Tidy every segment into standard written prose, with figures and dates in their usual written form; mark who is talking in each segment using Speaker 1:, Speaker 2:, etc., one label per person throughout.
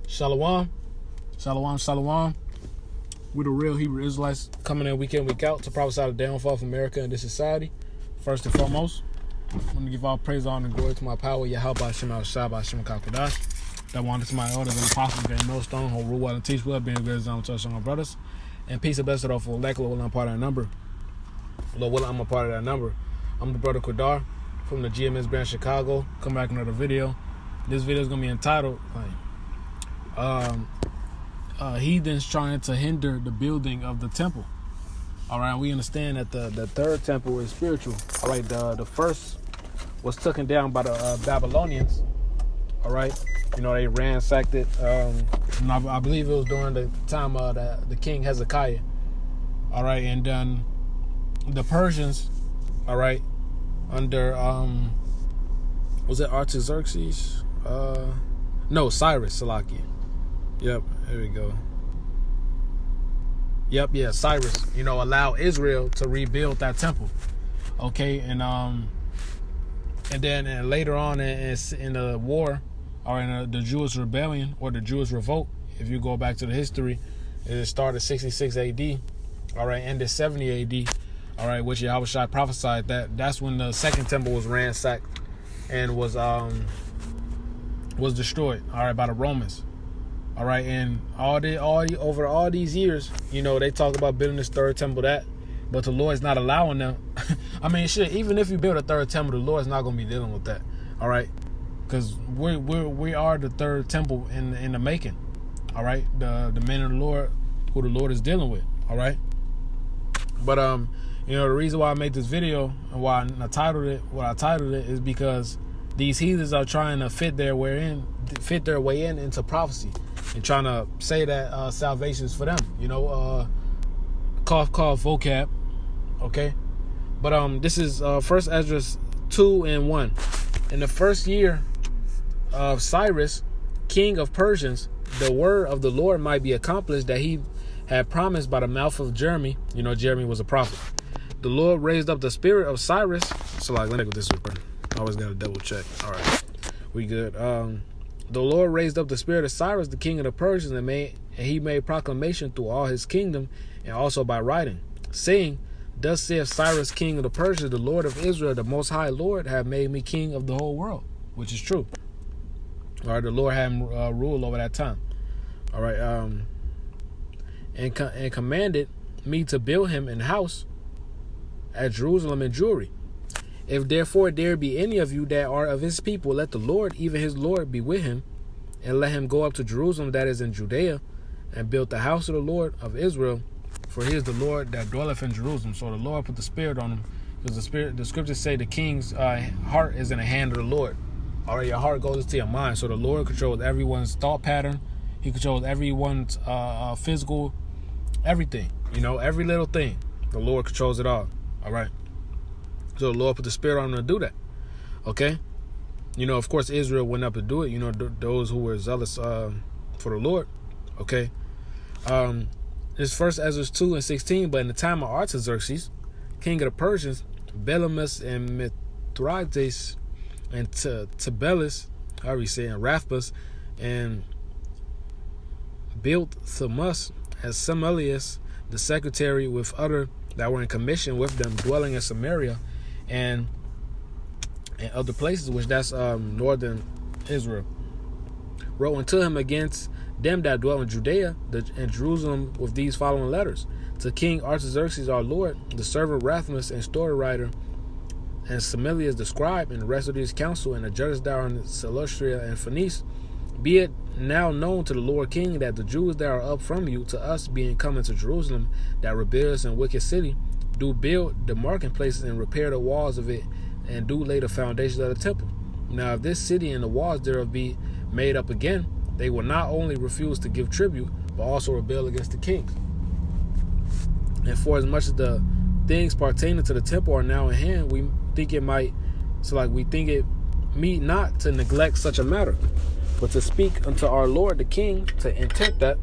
Speaker 1: Shalom. Shalom, shalom. We're the real Hebrew Israelites coming in week in, week out to prophesy the downfall of America and this society. First and foremost, I want to give all praise, honor, and glory to my power, Yahweh Shem Al-Shah, Shem Kakodash. That wanted to my elders and apostles, getting no stone, who rule well and teach well, being a great example to us, my brothers. And peace and blessed all for lack, Lord, I'm part of that number. Lord, will I'm a part of that number. I'm the brother Qadar from the GMS branch Chicago. Come back another video. This video is going to be entitled, Heathens trying to hinder the building of the temple. All right, we understand that the third temple is spiritual. All right, the first was taken down by the Babylonians. All right, you know, they ransacked it. I believe it was during the time of the king Hezekiah. All right, and then the Persians, all right, under was it Artaxerxes? No, Cyrus, Salakia. Yep, there we go. Yep, yeah, Cyrus, you know, allow Israel to rebuild that temple. Okay, and then later on in the war, or in the Jewish rebellion or the Jewish revolt, if you go back to the history, it started 66 AD, all right, ended 70 AD, all right, which Yahweh prophesied that's when the second temple was ransacked and was destroyed, all right, by the Romans. All right, and over all these years, you know, they talk about building this third temple, but the Lord's not allowing them. I mean, shit, even if you build a third temple, the Lord's not going to be dealing with that. All right, because we are the third temple in the making. All right, the men of the Lord, who the Lord is dealing with. All right, but you know, the reason why I made this video and why I titled it is because these heathens are trying to fit their way in into prophecy. And trying to say that salvation is for them, you know, cough vocab, okay? But this is First Ezra 2:1. In the first year of Cyrus, king of Persians, the word of the Lord might be accomplished that he had promised by the mouth of Jeremy. You know, Jeremy was a prophet. The Lord raised up the spirit of Cyrus. So, like, let me go with this real quick. I always gotta double check. All right, we good. The Lord raised up the spirit of Cyrus, the king of the Persians, and he made proclamation through all his kingdom, and also by writing, saying, "Thus saith Cyrus, king of the Persians, the Lord of Israel, the Most High Lord, have made me king of the whole world," which is true. All right, the Lord had him rule over that time. All right, and commanded me to build him an house at Jerusalem and Jewry. If therefore there be any of you that are of his people, let the Lord, even his Lord, be with him, and let him go up to Jerusalem, that is in Judea, and build the house of the Lord of Israel, for he is the Lord that dwelleth in Jerusalem. So the Lord put the spirit on him, because the scriptures say the king's heart is in the hand of the Lord. All right, your heart goes into your mind. So the Lord controls everyone's thought pattern. He controls everyone's physical, everything. You know, every little thing. The Lord controls it all. All right. So the Lord put the spirit on them to do that. Okay? You know, of course, Israel went up to do it. You know, those who were zealous for the Lord. Okay? This first Ezra 2:16. But in the time of Artaxerxes, king of the Persians, Belamus and Mithridates and Tibelus, however you say it, and Raphbus, and Bilthamus and Semelius, the secretary, with other that were in commission with them, dwelling in Samaria, and other places, which that's northern Israel, wrote unto him against them that dwell in Judea and Jerusalem with these following letters: to King Artaxerxes our Lord, the servant Rathmus and story writer, and Semelius the scribe, and the rest of his council, and the judges that are in Seleucia and Phoenice, be it now known to the Lord King that the Jews that are up from you to us, being come into Jerusalem, that rebellious and wicked city, do build the market places and repair the walls of it, and do lay the foundations of the temple. Now, if this city and the walls thereof be made up again, they will not only refuse to give tribute, but also rebel against the kings. And for as much as the things pertaining to the temple are now in hand, we think it meet not to neglect such a matter, but to speak unto our Lord the King, to intent that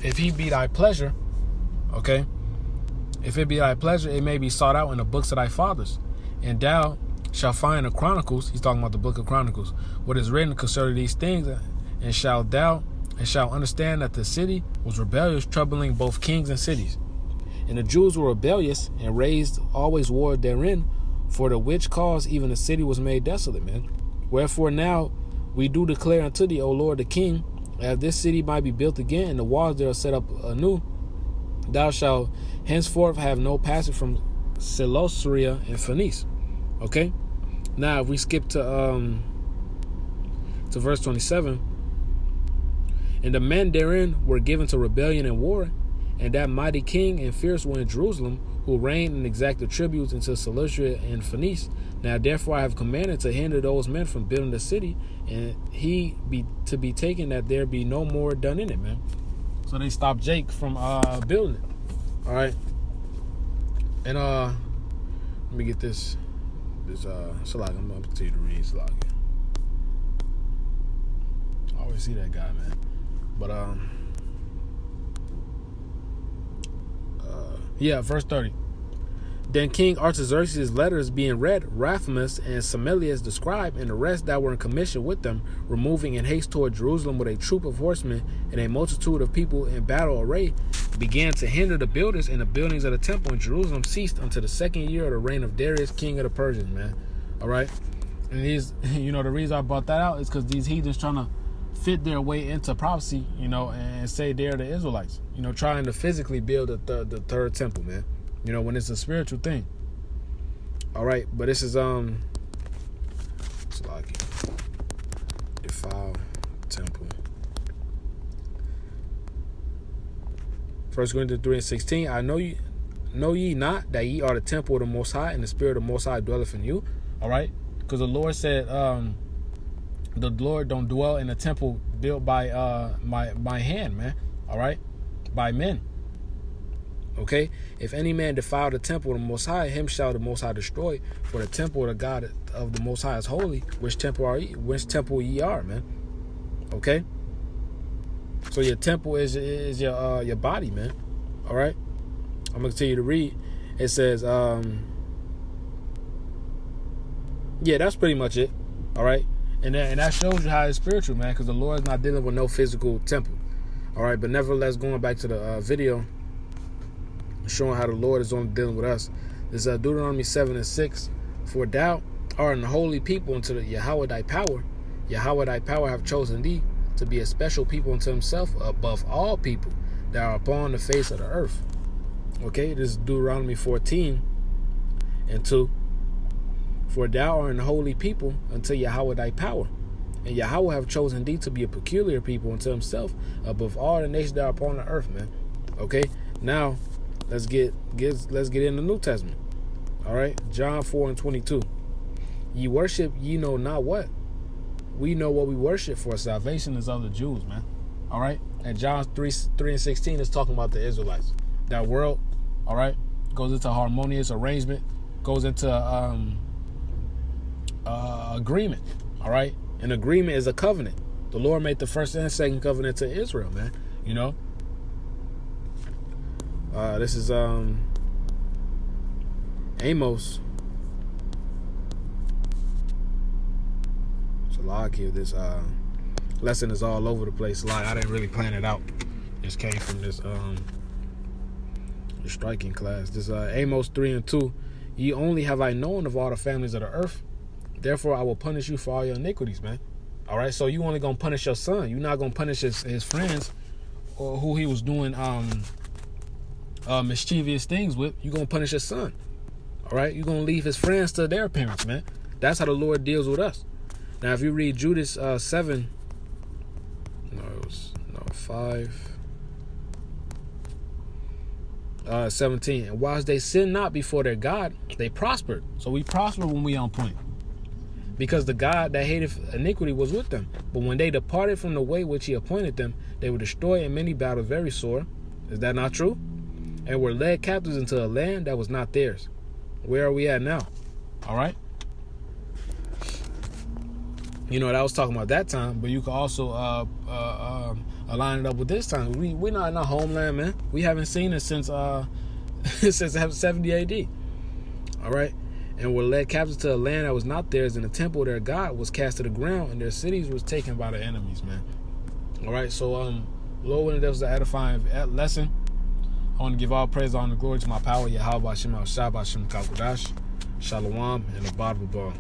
Speaker 1: if he be thy pleasure, okay, if it be thy pleasure, it may be sought out in the books of thy fathers, and thou shall find the Chronicles, he's talking about the book of Chronicles, what is written concerning these things, and shall understand that the city was rebellious, troubling both kings and cities. And the Jews were rebellious and raised always war therein, for the which cause even the city was made desolate, man. Wherefore now we do declare unto thee, O Lord the King, as this city might be built again, and the walls there are set up anew, thou shalt henceforth have no passage from Seleucia and Phoenice. Okay? Now if we skip to verse 27, and the men therein were given to rebellion and war, and that mighty king and fierce one in Jerusalem, who reigned and exacted tributes into Seleucia and Phoenice. Now therefore I have commanded to hinder those men from building the city, and he be to be taken, that there be no more done in it, man. So they stopped Jake from building it. All right. And let me get this Salak. I'm gonna continue to read Salak. I always see that guy, man. But yeah, verse 30. Then King Artaxerxes' letters being read, Raphamus and Samelius the scribe, and the rest that were in commission with them, removing in haste toward Jerusalem with a troop of horsemen and a multitude of people in battle array, began to hinder the builders, and the buildings of the temple in Jerusalem ceased until the 2nd year of the reign of Darius, king of the Persians, man. All right? And these, the reason I brought that out is because these heathens trying to fit their way into prophecy, and say they're the Israelites, trying to physically build the third temple, man. When it's a spiritual thing. All right, but this is it's like defile temple. 1 Corinthians 3:16. I know ye not that ye are the temple of the Most High, and the Spirit of the Most High dwelleth in you. All right, because the Lord said, the Lord don't dwell in a temple built by my hand, man. All right, by men. Okay, if any man defile the temple of the Most High, him shall the Most High destroy. For the temple of the God of the Most High is holy. Which temple are ye? Which temple ye are, man? Okay. So your temple is your body, man. All right. I'm gonna continue to read. It says, yeah, that's pretty much it. All right, and that shows you how it's spiritual, man, because the Lord is not dealing with no physical temple. All right, but nevertheless, going back to the video, showing how the Lord is only dealing with us. This is Deuteronomy 7:6. For thou art an holy people unto the Yahweh thy power. Yahweh thy power have chosen thee to be a special people unto himself above all people that are upon the face of the earth. Okay, this is Deuteronomy 14:2. For thou art an holy people unto Yahweh thy power. And Yahweh have chosen thee to be a peculiar people unto himself above all the nations that are upon the earth, man. Okay, now let's get in the New Testament. All right, John 4:22. Ye worship ye know not what. We know what we worship, for salvation is of the Jews, man. All right, and John 3:16 is talking about the Israelites. That world, all right, goes into harmonious arrangement, goes into agreement. All right, an agreement is a covenant. The Lord made the first and second covenant to Israel, man. This is Amos. So like here, this lesson is all over the place. Like I didn't really plan it out. This came from this striking class. This Amos 3:2. Ye only have I known of all the families of the earth. Therefore I will punish you for all your iniquities, man. All right, so you only gonna punish your son. You're not gonna punish his friends or who he was doing mischievous things with. You're gonna punish his son. All right, you're gonna leave his friends to their parents, man. That's how the Lord deals with us. Now if you read Judas 17, and whilst they sinned not before their God, they prospered. So we prosper when we on point, because the God that hated iniquity was with them. But when they departed from the way which he appointed them, they were destroyed in many battles very sore. Is that not true? And were led captives into a land that was not theirs. Where are we at now? All right. That was talking about that time, but you can also align it up with this time. We're not in our homeland, man. We haven't seen it since since 70 AD. All right. and were led captive to a land that was not theirs, and the temple of their God was cast to the ground, and their cities was taken by the enemies, man. All right, so Lord willing, that was an edifying lesson. I want to give all praise, honor, and glory to my power, Yahweh, Shem, Al-Shah, Shem, Kakodash, Shalom, and the Baba.